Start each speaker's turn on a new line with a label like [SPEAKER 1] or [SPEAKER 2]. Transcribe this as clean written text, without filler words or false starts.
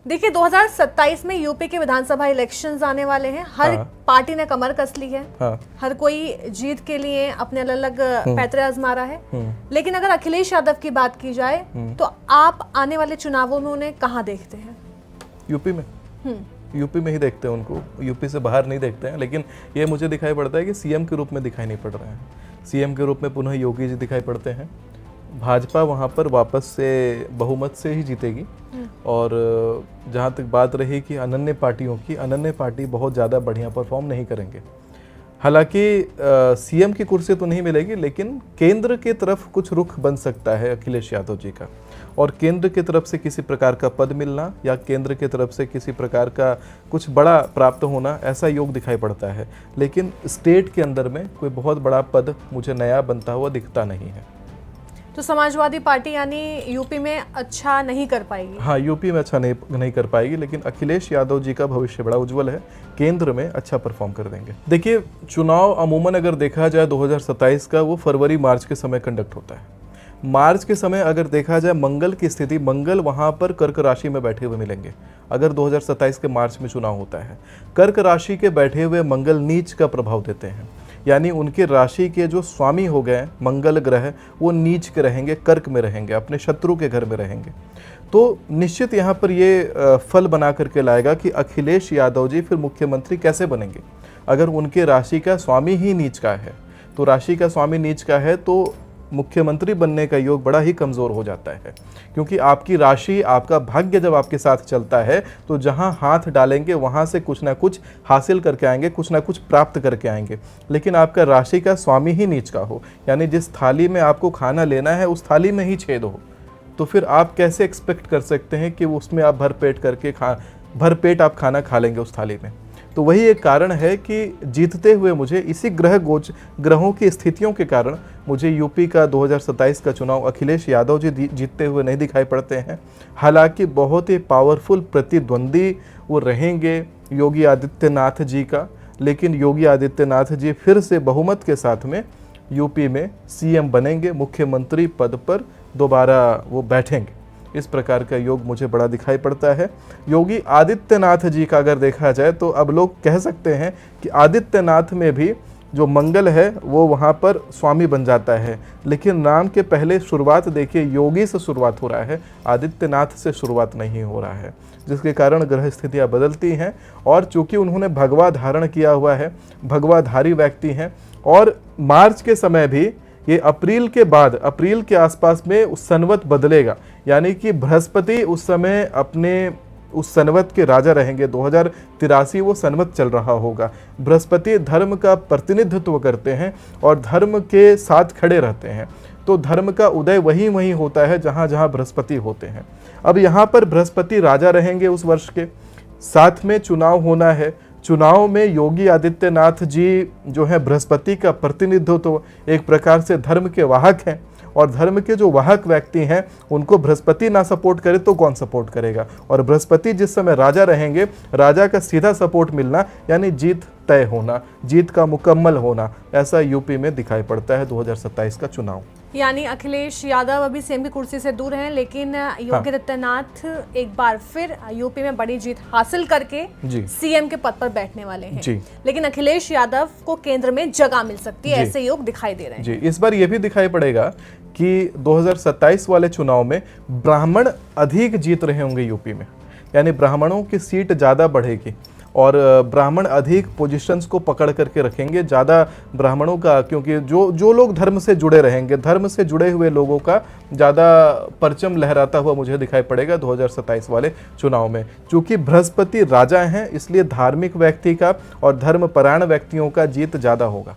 [SPEAKER 1] देखिए 2027 में यूपी के विधानसभा इलेक्शंस आने वाले हैं। हर पार्टी ने कमर कस ली है। हर कोई जीत के लिए अपने अलग अलग पैतरे आजमा रहा है। लेकिन अगर अखिलेश यादव की बात की जाए तो आप आने वाले चुनावों में उन्हें कहाँ देखते हैं?
[SPEAKER 2] यूपी में। यूपी में ही देखते हैं उनको, यूपी से बाहर नहीं देखते हैं। लेकिन ये मुझे दिखाई पड़ता है कि सीएम के रूप में दिखाई नहीं पड़ रहे हैं। सीएम के रूप में पुनः योगी जी दिखाई पड़ते हैं। भाजपा वहाँ पर वापस से बहुमत से ही जीतेगी। और जहाँ तक बात रही कि अनन्य पार्टियों की, अनन्य पार्टी बहुत ज़्यादा बढ़िया परफॉर्म नहीं करेंगे। हालांकि सीएम की कुर्सी तो नहीं मिलेगी, लेकिन केंद्र की तरफ कुछ रुख बन सकता है अखिलेश यादव जी का। और केंद्र की तरफ से किसी प्रकार का पद मिलना या केंद्र की तरफ से किसी प्रकार का कुछ बड़ा प्राप्त होना, ऐसा योग दिखाई पड़ता है। लेकिन स्टेट के अंदर में कोई बहुत बड़ा पद मुझे नया बनता हुआ दिखता नहीं है।
[SPEAKER 1] तो समाजवादी पार्टी यानी यूपी में अच्छा नहीं कर पाएगी?
[SPEAKER 2] हाँ, यूपी में अच्छा नहीं कर पाएगी, लेकिन अखिलेश यादव जी का भविष्य बड़ा उज्जवल है। केंद्र में अच्छा परफॉर्म कर देंगे। देखिए, चुनाव अमूमन अगर देखा जाए 2027 का, वो फरवरी मार्च के समय कंडक्ट होता है। मार्च के समय अगर देखा जाए मंगल की स्थिति, मंगल वहाँ पर कर्क राशि में बैठे हुए मिलेंगे। अगर 2027 के मार्च में चुनाव होता है, कर्क राशि के बैठे हुए मंगल नीच का प्रभाव देते हैं। यानी उनके राशि के जो स्वामी हो गए मंगल ग्रह, वो नीच के रहेंगे, कर्क में रहेंगे, अपने शत्रु के घर में रहेंगे। तो निश्चित यहाँ पर ये फल बना करके लाएगा कि अखिलेश यादव जी फिर मुख्यमंत्री कैसे बनेंगे। अगर उनके राशि का स्वामी ही नीच का है, तो राशि का स्वामी नीच का है तो मुख्यमंत्री बनने का योग बड़ा ही कमज़ोर हो जाता है। क्योंकि आपकी राशि, आपका भाग्य जब आपके साथ चलता है तो जहां हाथ डालेंगे वहां से कुछ ना कुछ हासिल करके आएंगे, कुछ ना कुछ प्राप्त करके आएंगे। लेकिन आपका राशि का स्वामी ही नीच का हो, यानी जिस थाली में आपको खाना लेना है उस थाली में ही छेद हो, तो फिर आप कैसे एक्सपेक्ट कर सकते हैं कि उसमें आप भरपेट आप खाना खा लेंगे उस थाली में। तो वही एक कारण है कि जीतते हुए मुझे इसी ग्रहों की स्थितियों के कारण मुझे यूपी का 2027 का चुनाव अखिलेश यादव जी जीतते हुए नहीं दिखाई पड़ते हैं। हालांकि बहुत ही पावरफुल प्रतिद्वंदी वो रहेंगे योगी आदित्यनाथ जी का, लेकिन योगी आदित्यनाथ जी फिर से बहुमत के साथ में यूपी में सीएम बनेंगे, मुख्यमंत्री पद पर दोबारा वो बैठेंगे। इस प्रकार का योग मुझे बड़ा दिखाई पड़ता है। योगी आदित्यनाथ जी का अगर देखा जाए तो अब लोग कह सकते हैं कि आदित्यनाथ में भी जो मंगल है वो वहाँ पर स्वामी बन जाता है। लेकिन नाम के पहले शुरुआत देखिए, योगी से शुरुआत हो रहा है, आदित्यनाथ से शुरुआत नहीं हो रहा है, जिसके कारण ग्रह स्थितियाँ बदलती हैं। और चूँकि उन्होंने भगवा धारण किया हुआ है, भगवाधारी व्यक्ति हैं, और मार्च के समय भी ये अप्रैल के बाद, अप्रैल के आसपास में उस संवत बदलेगा। यानी कि बृहस्पति उस समय अपने उस संवत के राजा रहेंगे। 2083 वो संवत चल रहा होगा। बृहस्पति धर्म का प्रतिनिधित्व करते हैं और धर्म के साथ खड़े रहते हैं। तो धर्म का उदय वहीं होता है जहाँ जहाँ बृहस्पति होते हैं। अब यहाँ पर बृहस्पति राजा रहेंगे उस वर्ष के, साथ में चुनाव होना है। चुनाव में योगी आदित्यनाथ जी जो है बृहस्पति का प्रतिनिधित्व, तो एक प्रकार से धर्म के वाहक हैं। और धर्म के जो वाहक व्यक्ति हैं उनको बृहस्पति ना सपोर्ट करे तो कौन सपोर्ट करेगा। और बृहस्पति जिस समय राजा रहेंगे, राजा का सीधा सपोर्ट मिलना यानी जीत तय होना, जीत का मुकम्मल होना, ऐसा यूपी में दिखाई पड़ता है 2027 का चुनाव।
[SPEAKER 1] यानी अखिलेश यादव अभी सीएम की कुर्सी से दूर हैं, लेकिन योगी आदित्यनाथ एक बार फिर यूपी में बड़ी जीत हासिल करके सीएम के पद पर बैठने वाले हैं। लेकिन अखिलेश यादव को केंद्र में जगह मिल सकती है, ऐसे योग दिखाई दे रहे हैं।
[SPEAKER 2] जी, इस बार यह भी दिखाई पड़ेगा कि 2027 वाले चुनाव में ब्राह्मण अधिक जीत रहे होंगे यूपी में, यानी ब्राह्मणों की सीट ज़्यादा बढ़ेगी और ब्राह्मण अधिक पोजीशंस को पकड़ करके रखेंगे, ज़्यादा ब्राह्मणों का, क्योंकि जो लोग धर्म से जुड़े रहेंगे, धर्म से जुड़े हुए लोगों का ज़्यादा परचम लहराता हुआ मुझे दिखाई पड़ेगा 2027 वाले चुनाव में। चूँकि बृहस्पति राजा हैं, इसलिए धार्मिक व्यक्ति का और धर्मपरायण व्यक्तियों का जीत ज़्यादा होगा।